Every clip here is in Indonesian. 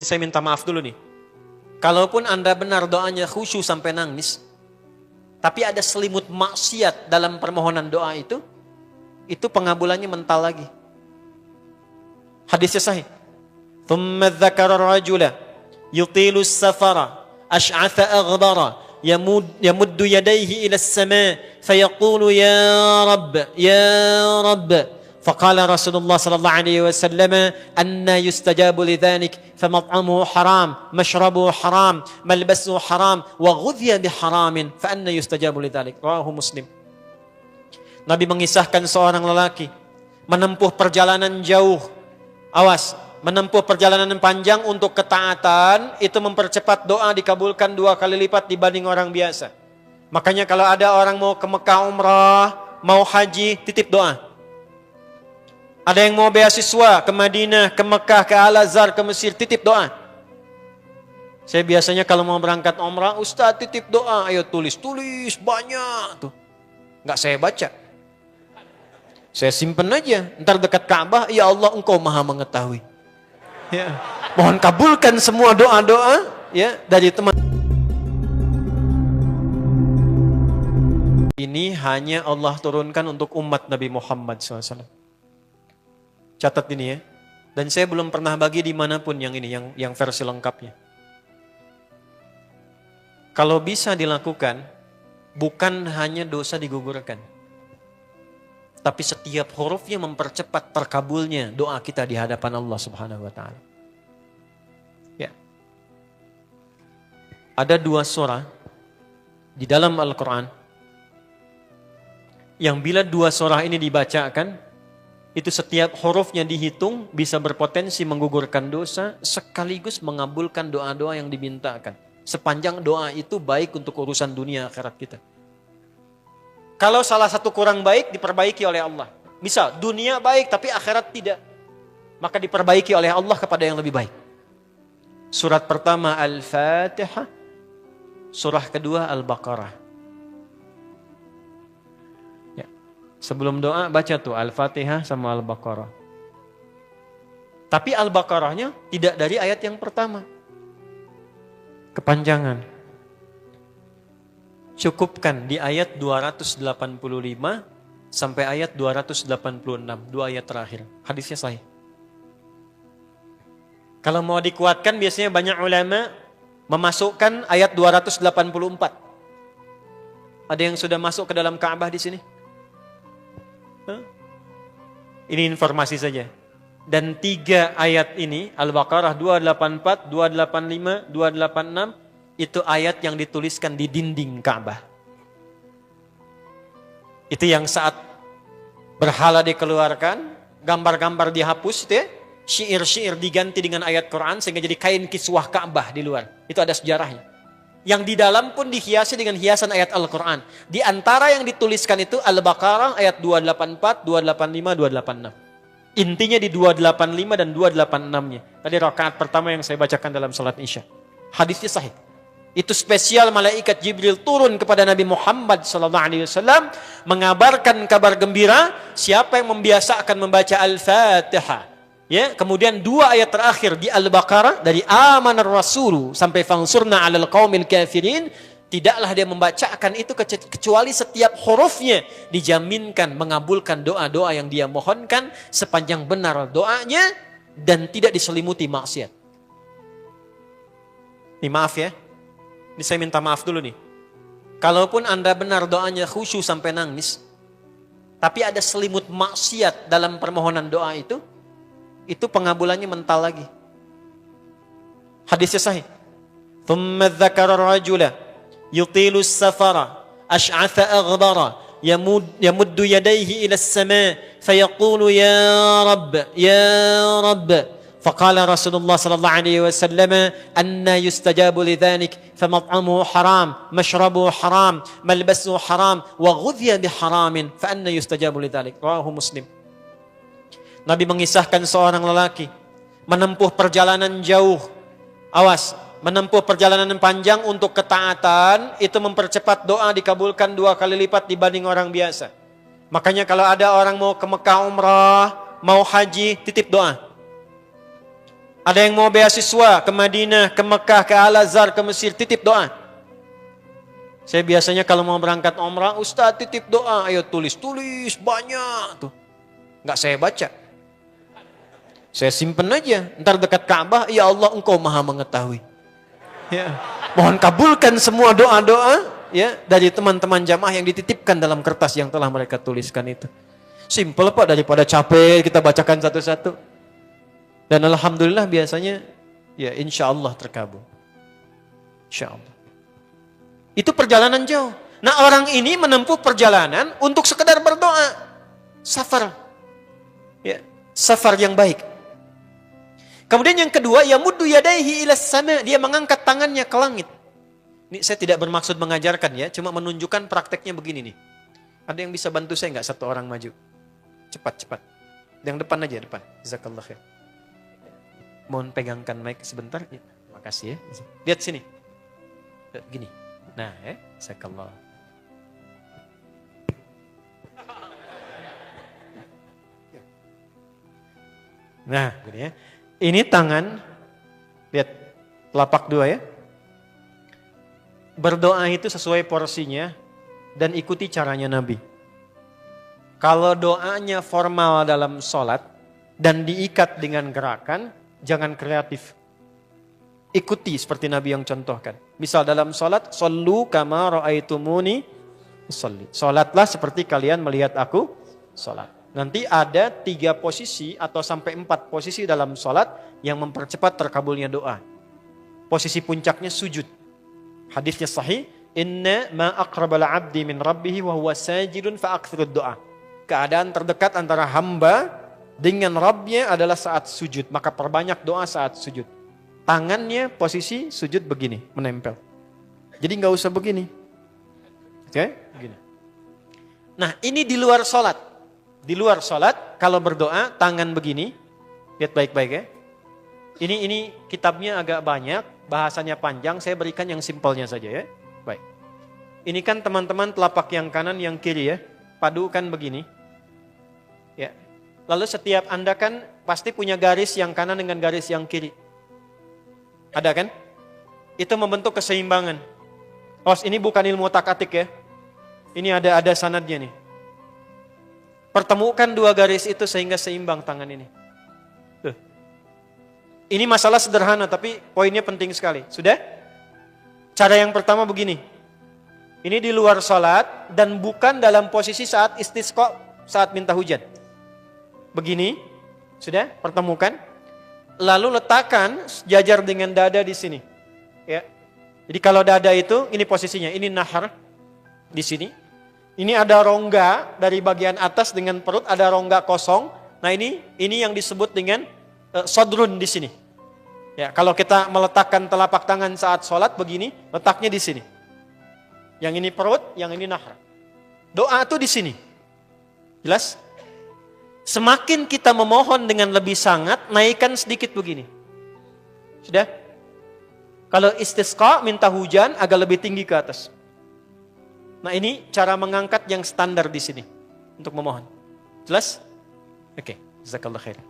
Saya minta maaf dulu nih. Kalaupun Anda benar doanya khusyuk sampai nangis, tapi ada selimut maksiat dalam permohonan doa itu pengabulannya mental lagi. Hadisnya sahih. ثم ذكر الرجل يطيل السفر أشعث أغبر يمد يديه إلى السماء فيقول يا رب يا رب فقال رسول الله صلى الله عليه وسلم أن يستجاب لذلك فمطعمه حرام مشربه حرام ملبسه حرام وغذي بحرام فأن يستجاب لذلك رواه مسلم. Nabi mengisahkan seorang lelaki menempuh perjalanan jauh. Awas, menempuh perjalanan panjang untuk ketaatan itu mempercepat doa dikabulkan 2 kali lipat dibanding orang biasa. Makanya kalau ada orang mau ke Mekah umrah, mau haji, titip doa. Ada yang mau beasiswa ke Madinah, ke Mekah, ke Al-Azhar, ke Mesir, titip doa. Saya biasanya kalau mau berangkat umrah, Ustaz titip doa, ayo tulis banyak tuh. Nggak saya baca. Saya simpen aja, ntar dekat Ka'bah, ya Allah engkau maha mengetahui. Ya. Mohon kabulkan semua doa-doa ya dari teman. Ini hanya Allah turunkan untuk umat Nabi Muhammad SAW. Catat ini ya. Dan saya belum pernah bagi dimanapun yang ini, yang versi lengkapnya. Kalau bisa dilakukan, bukan hanya dosa digugurkan, tapi setiap hurufnya mempercepat terkabulnya doa kita di hadapan Allah Subhanahu wa taala. Ya. Ada 2 surah di dalam Al-Qur'an yang bila 2 surah ini dibacakan, itu setiap hurufnya dihitung bisa berpotensi menggugurkan dosa sekaligus mengabulkan doa-doa yang dimintakan. Sepanjang doa itu baik untuk urusan dunia akhirat kita. Kalau salah satu kurang baik, diperbaiki oleh Allah. Misal, dunia baik tapi akhirat tidak. Maka diperbaiki oleh Allah kepada yang lebih baik. Surat pertama Al-Fatihah. Surah kedua Al-Baqarah. Ya. Sebelum doa, baca tuh Al-Fatihah sama Al-Baqarah. Tapi Al-Baqarahnya tidak dari ayat yang pertama. Kepanjangan. Cukupkan di ayat 285 sampai ayat 286, 2 ayat terakhir. Hadisnya sahih. Kalau mau dikuatkan biasanya banyak ulama memasukkan ayat 284. Ada yang sudah masuk ke dalam Ka'bah di sini? Ini informasi saja. Dan 3 ayat ini, Al-Baqarah 284, 285, 286, itu ayat yang dituliskan di dinding Ka'bah. Itu yang saat berhala dikeluarkan, gambar-gambar dihapus, itu ya, syair-syair diganti dengan ayat Quran sehingga jadi kain kiswah Ka'bah di luar. Itu ada sejarahnya. Yang di dalam pun dihiasi dengan hiasan ayat Al-Quran. Di antara yang dituliskan itu Al-Baqarah ayat 284, 285, 286. Intinya di 285 dan 286-nya. Tadi rakaat pertama yang saya bacakan dalam salat Isya. Hadisnya sahih. Itu spesial malaikat Jibril turun kepada Nabi Muhammad SAW mengabarkan kabar gembira siapa yang membiasakan membaca Al-Fatihah. Ya, kemudian 2 ayat terakhir di Al-Baqarah dari amanar rasulu sampai fansurna 'alal qaumil kafirin, tidaklah dia membacakan itu kecuali setiap hurufnya dijaminkan mengabulkan doa-doa yang dia mohonkan sepanjang benar doanya dan tidak diselimuti maksiat. Ini maaf ya. Ini saya minta maaf dulu nih. Kalaupun Anda benar doanya khusyuk sampai nangis, tapi ada selimut maksiat dalam permohonan doa itu pengabulannya mental lagi. Hadisnya sahih. ثم ذكر الرجل يطيل السفر أشعث أغبر يمد يديه إلى السماء فيقول يا رب يا رب فقال رسول الله صلى الله عليه وسلم أن يستجاب لذلك فمطعمه حرام مشربه حرام ملبسه حرام وغذي بحرام فأن يستجاب لذلك رواه مسلم. Nabi mengisahkan seorang lelaki menempuh perjalanan jauh. Awas, menempuh perjalanan panjang untuk ketaatan itu mempercepat doa dikabulkan 2 kali lipat dibanding orang biasa. Makanya kalau ada orang mau ke Mekah umrah, mau haji, titip doa. Ada yang mau beasiswa ke Madinah, ke Mekah, ke Al-Azhar, ke Mesir, titip doa. Saya biasanya kalau mau berangkat umrah, Ustaz titip doa, ayo tulis banyak tuh. Nggak saya baca. Saya simpen aja, ntar dekat Ka'bah, ya Allah engkau maha mengetahui. Ya. Mohon kabulkan semua doa-doa ya dari teman-teman jamaah yang dititipkan dalam kertas yang telah mereka tuliskan itu. Simple Pak, daripada capek kita bacakan satu-satu. Dan alhamdulillah biasanya ya insya Allah terkabul. Insya Allah. Itu perjalanan jauh. Nah orang ini menempuh perjalanan untuk sekedar berdoa. Safar. Ya, safar yang baik. Kemudian yang kedua, yamuddu yadaihi ilas sama, dia mengangkat tangannya ke langit. Ini saya tidak bermaksud mengajarkan ya, cuma menunjukkan prakteknya begini nih. Ada yang bisa bantu saya nggak satu orang maju? Cepat. Yang depan aja, depan. Jazakallah khair. Mohon pegangkan mic sebentar. Ya, makasih ya. Lihat sini. Gini. Nah, jazakallah. Nah, gini ya. Ini tangan. Lihat telapak dua ya. Berdoa itu sesuai porsinya dan ikuti caranya Nabi. Kalau doanya formal dalam sholat dan diikat dengan gerakan, jangan kreatif. Ikuti seperti Nabi yang contohkan. Misal dalam sholat, shollu kama ra'aitumuni usolli. Sholatlah seperti kalian melihat aku sholat. Nanti ada 3 posisi atau sampai 4 posisi dalam sholat yang mempercepat terkabulnya doa. Posisi puncaknya sujud. Hadisnya sahih. Inna ma aqrabal abdi min rabbihi wa huwa sajidun fa'akthirud doa. Keadaan terdekat antara hamba dengan Rabbnya adalah saat sujud. Maka perbanyak doa saat sujud. Tangannya posisi sujud begini, menempel. Jadi nggak usah begini. Oke, begini. Nah ini di luar sholat. Di luar sholat kalau berdoa tangan begini. Lihat baik-baik ya. Ini kitabnya agak banyak, bahasanya panjang. Saya berikan yang simpelnya saja ya. Baik. Ini kan teman-teman telapak yang kanan, yang kiri ya. Padukan begini. Ya. Lalu setiap Anda kan pasti punya garis yang kanan dengan garis yang kiri. Ada kan? Itu membentuk keseimbangan. Oh, ini bukan ilmu otak-atik ya. Ini ada sanadnya nih. Pertemukan 2 garis itu sehingga seimbang tangan ini. Tuh. Ini masalah sederhana tapi poinnya penting sekali. Sudah? Cara yang pertama begini. Ini di luar sholat dan bukan dalam posisi saat istisqa, saat minta hujan. Begini. Sudah? Pertemukan. Lalu letakkan sejajar dengan dada di sini. Ya. Jadi kalau dada itu, ini posisinya, ini nahar di sini. Ini ada rongga dari bagian atas dengan perut, ada rongga kosong. Nah ini yang disebut dengan sodrun di sini. Ya, kalau kita meletakkan telapak tangan saat sholat begini, letaknya di sini. Yang ini perut, yang ini nahar. Doa itu di sini. Jelas? Semakin kita memohon dengan lebih sangat, naikkan sedikit begini. Sudah? Kalau istisqa, minta hujan, agak lebih tinggi ke atas. Nah ini cara mengangkat yang standar di sini. Untuk memohon. Jelas? Oke. Jazakallah khair.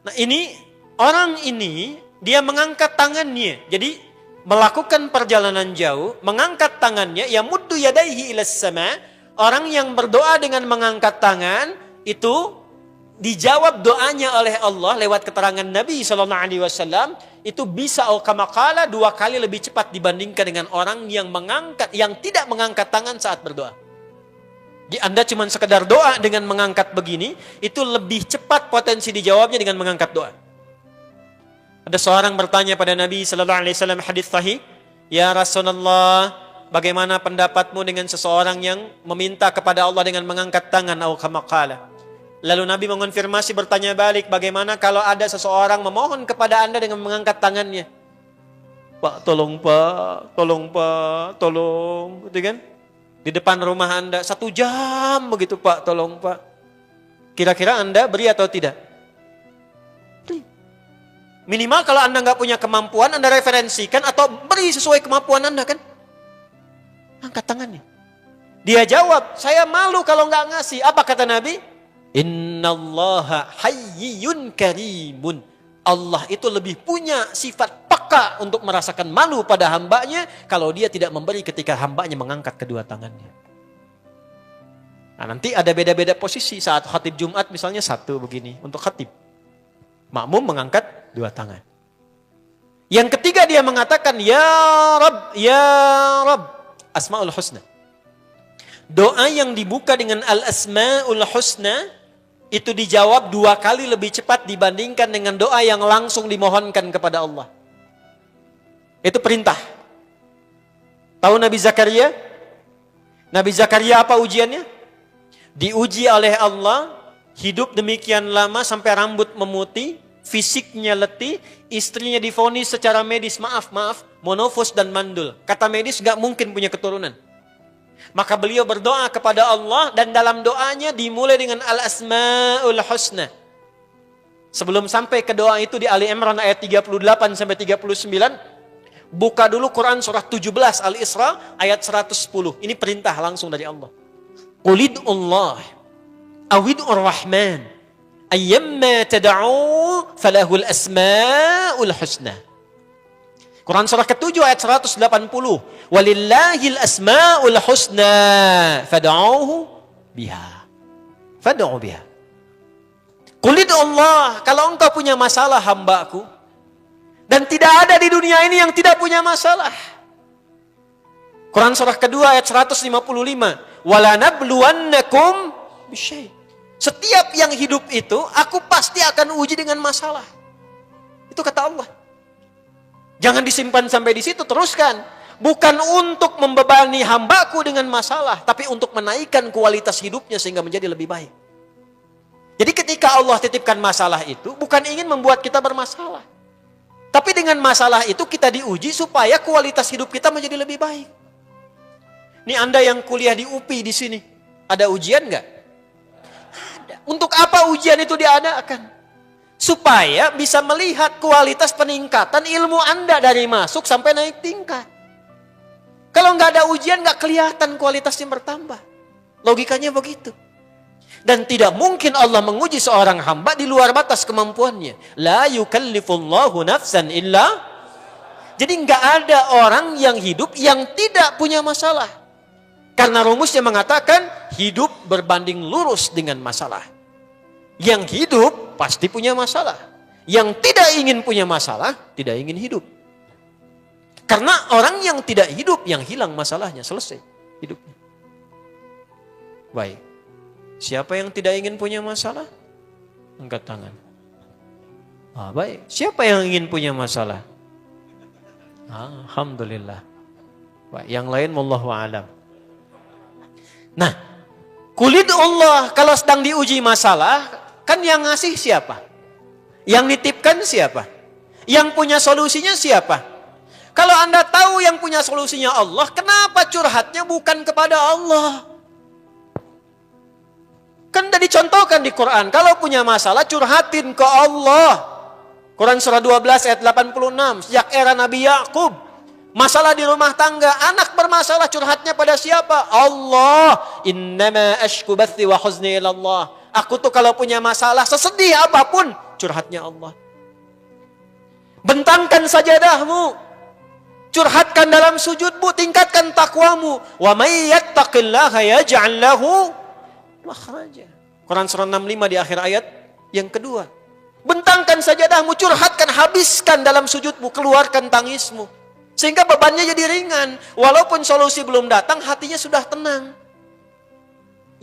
Nah ini, orang ini, dia mengangkat tangannya. Jadi, melakukan perjalanan jauh, mengangkat tangannya, ya muddu yadaihi ilas sama. Orang yang berdoa dengan mengangkat tangan, itu dijawab doanya oleh Allah lewat keterangan Nabi SAW, itu bisa al-kamakala 2 kali lebih cepat dibandingkan dengan orang yang tidak mengangkat tangan saat berdoa. Di Anda cuma sekedar doa dengan mengangkat begini, itu lebih cepat potensi dijawabnya dengan mengangkat doa. Ada seorang bertanya pada Nabi SAW, hadis sahih, ya Rasulullah, bagaimana pendapatmu dengan seseorang yang meminta kepada Allah dengan mengangkat tangan al-kamakala? Lalu Nabi mengonfirmasi, bertanya balik, bagaimana kalau ada seseorang memohon kepada Anda dengan mengangkat tangannya? Pak, tolong Pak, tolong Pak, tolong. Gitu kan? Di depan rumah Anda, 1 jam begitu Pak, tolong Pak. Kira-kira Anda beri atau tidak? Beri. Minimal kalau Anda nggak punya kemampuan, Anda referensikan atau beri sesuai kemampuan Anda kan? Angkat tangannya. Dia jawab, saya malu kalau nggak ngasih. Apa kata Nabi? Innallaha hayyun karimun. Allah itu lebih punya sifat peka untuk merasakan malu pada hambanya kalau dia tidak memberi ketika hambanya mengangkat kedua tangannya. Nah, nanti ada beda-beda posisi saat khatib Jumat misalnya satu begini untuk khatib. Makmum mengangkat dua tangan. Yang ketiga dia mengatakan ya Rabb, Asmaul Husna. Doa yang dibuka dengan Al-Asmaul Husna itu dijawab 2 kali lebih cepat dibandingkan dengan doa yang langsung dimohonkan kepada Allah. Itu perintah. Tahu Nabi Zakaria? Nabi Zakaria apa ujiannya? Diuji oleh Allah, hidup demikian lama sampai rambut memutih, fisiknya letih, istrinya divonis secara medis, maaf, monofos dan mandul. Kata medis gak mungkin punya keturunan. Maka beliau berdoa kepada Allah dan dalam doanya dimulai dengan Al-Asmaul Husna. Sebelum sampai ke doa itu di Ali Imran ayat 38 sampai 39, buka dulu Quran surah 17 Al-Isra ayat 110. Ini perintah langsung dari Allah. Qulidullah awidur rahman ayyamma tad'u falahul asmaul husna. Quran surah ke-7 ayat 180. Walillahil asmaul husna fad'uhu biha. Fad'u biha. Qulid Allah, kalau engkau punya masalah hambaku, dan tidak ada di dunia ini yang tidak punya masalah. Quran surah kedua ayat 155. Wala nabluwannakum bisyai. Setiap yang hidup itu, aku pasti akan uji dengan masalah. Itu kata Allah. Jangan disimpan sampai di situ, teruskan. Bukan untuk membebani hambaku dengan masalah, tapi untuk menaikkan kualitas hidupnya sehingga menjadi lebih baik. Jadi ketika Allah titipkan masalah itu, bukan ingin membuat kita bermasalah. Tapi dengan masalah itu kita diuji supaya kualitas hidup kita menjadi lebih baik. Ini Anda yang kuliah di UPI di sini, ada ujian nggak? Ada. Untuk apa ujian itu diadakan? Supaya bisa melihat kualitas peningkatan ilmu Anda dari masuk sampai naik tingkat. Kalau nggak ada ujian, nggak kelihatan kualitasnya bertambah. Logikanya begitu. Dan tidak mungkin Allah menguji seorang hamba di luar batas kemampuannya. La yukallifullahu nafsan illa. Jadi nggak ada orang yang hidup yang tidak punya masalah. Karena rumusnya mengatakan hidup berbanding lurus dengan masalah. Yang hidup pasti punya masalah. Yang tidak ingin punya masalah, tidak ingin hidup. Karena orang yang tidak hidup, yang hilang masalahnya, selesai hidupnya. Baik. Siapa yang tidak ingin punya masalah? Angkat tangan. Baik. Siapa yang ingin punya masalah? Alhamdulillah. Baik. Yang lain wallahu a'lam. Nah, kulit Allah kalau sedang diuji masalah, kan yang ngasih siapa? Yang nitipkan siapa? Yang punya solusinya siapa? Kalau Anda tahu yang punya solusinya Allah, kenapa curhatnya bukan kepada Allah? Kan sudah dicontohkan di Quran, kalau punya masalah curhatin ke Allah. Quran surah 12 ayat 86, sejak era Nabi Yakub, masalah di rumah tangga, anak bermasalah curhatnya pada siapa? Allah. Innama ashku bathi wa huzni ila Allah. Aku tuh kalau punya masalah, sesedih apapun, curhatnya Allah. Bentangkan sajadahmu, curhatkan dalam sujudmu, tingkatkan takwamu. Wa may yattaqillaha yaj'al lahu makhraja. Quran surah 65 di akhir ayat yang kedua. Bentangkan sajadahmu, curhatkan, habiskan dalam sujudmu, keluarkan tangismu. Sehingga bebannya jadi ringan. Walaupun solusi belum datang, hatinya sudah tenang.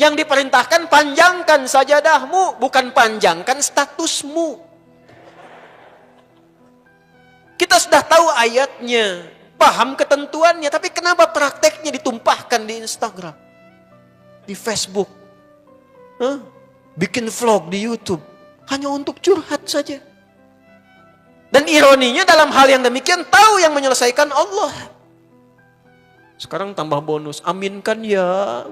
Yang diperintahkan panjangkan sajadahmu, bukan panjangkan statusmu. Kita sudah tahu ayatnya, paham ketentuannya, tapi kenapa prakteknya ditumpahkan di Instagram, di Facebook, bikin vlog di YouTube, hanya untuk curhat saja. Dan ironinya dalam hal yang demikian tahu yang menyelesaikan Allah. Sekarang tambah bonus, aminkan ya.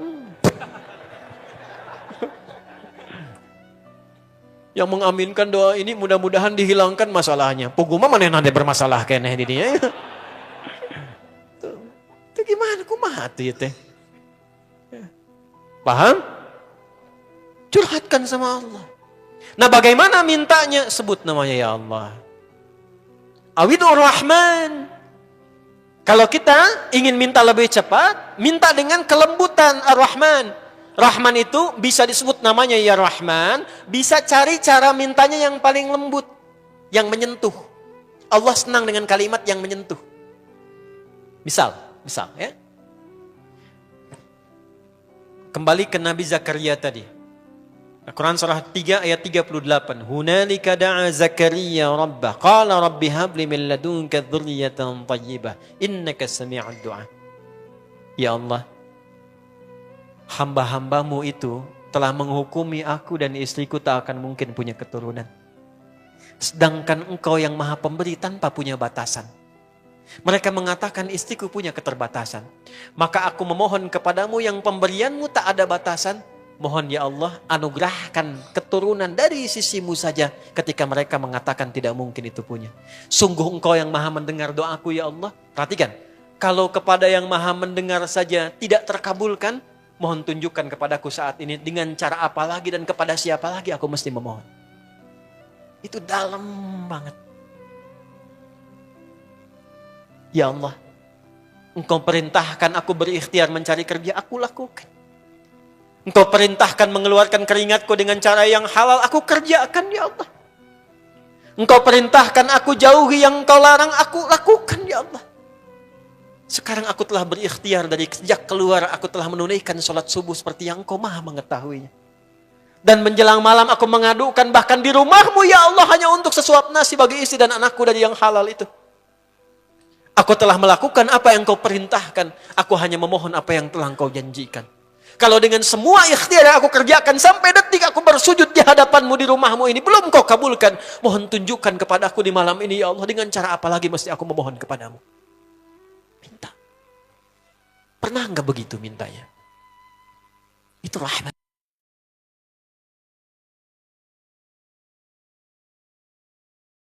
Yang mengaminkan doa ini mudah-mudahan dihilangkan masalahnya. Puguma mana yang ada bermasalah kayaknya di dia. Itu gimana? Kumaha tuh ya teh? Paham? Curhatkan sama Allah. Nah, bagaimana mintanya? Sebut namanya ya Allah. Awidur Rahman. Kalau kita ingin minta lebih cepat, minta dengan kelembutan Ar-Rahman. Rahman itu bisa disebut namanya ya Rahman, bisa cari cara mintanya yang paling lembut, yang menyentuh. Allah senang dengan kalimat yang menyentuh. Misal ya. Kembali ke Nabi Zakaria tadi. Al-Quran surah 3 ayat 38. Hunalika da'a Zakaria rabbah. Qala rabbi habli min ladunka dzurriyyatan thayyibah. Innaka sami'ud du'a. Ya Allah, hamba-hambamu itu telah menghukumi aku dan istriku tak akan mungkin punya keturunan. Sedangkan engkau yang maha pemberi tanpa punya batasan. Mereka mengatakan istriku punya keterbatasan. Maka aku memohon kepadamu yang pemberianmu tak ada batasan. Mohon ya Allah anugerahkan keturunan dari sisimu saja ketika mereka mengatakan tidak mungkin itu punya. Sungguh engkau yang maha mendengar doaku ya Allah. Perhatikan, kalau kepada yang maha mendengar saja tidak terkabulkan, mohon tunjukkan kepadaku saat ini dengan cara apa lagi dan kepada siapa lagi aku mesti memohon. Itu dalam banget. Ya Allah, engkau perintahkan aku berikhtiar mencari kerja, aku lakukan. Engkau perintahkan mengeluarkan keringatku dengan cara yang halal, aku kerjakan ya Allah. Engkau perintahkan aku jauhi yang engkau larang, aku lakukan ya Allah. Sekarang aku telah berikhtiar dari sejak keluar, aku telah menunaikan sholat subuh seperti yang engkau maha mengetahuinya. Dan menjelang malam aku mengadukan bahkan di rumahmu ya Allah hanya untuk sesuap nasi bagi istri dan anakku dari yang halal itu. Aku telah melakukan apa yang engkau perintahkan, aku hanya memohon apa yang telah engkau janjikan. Kalau dengan semua ikhtiar yang aku kerjakan sampai detik aku bersujud di hadapanmu di rumahmu ini belum kau kabulkan, mohon tunjukkan kepadaku di malam ini ya Allah dengan cara apa lagi mesti aku memohon kepadamu. Minta. Pernah enggak begitu mintanya? Itu rahmat.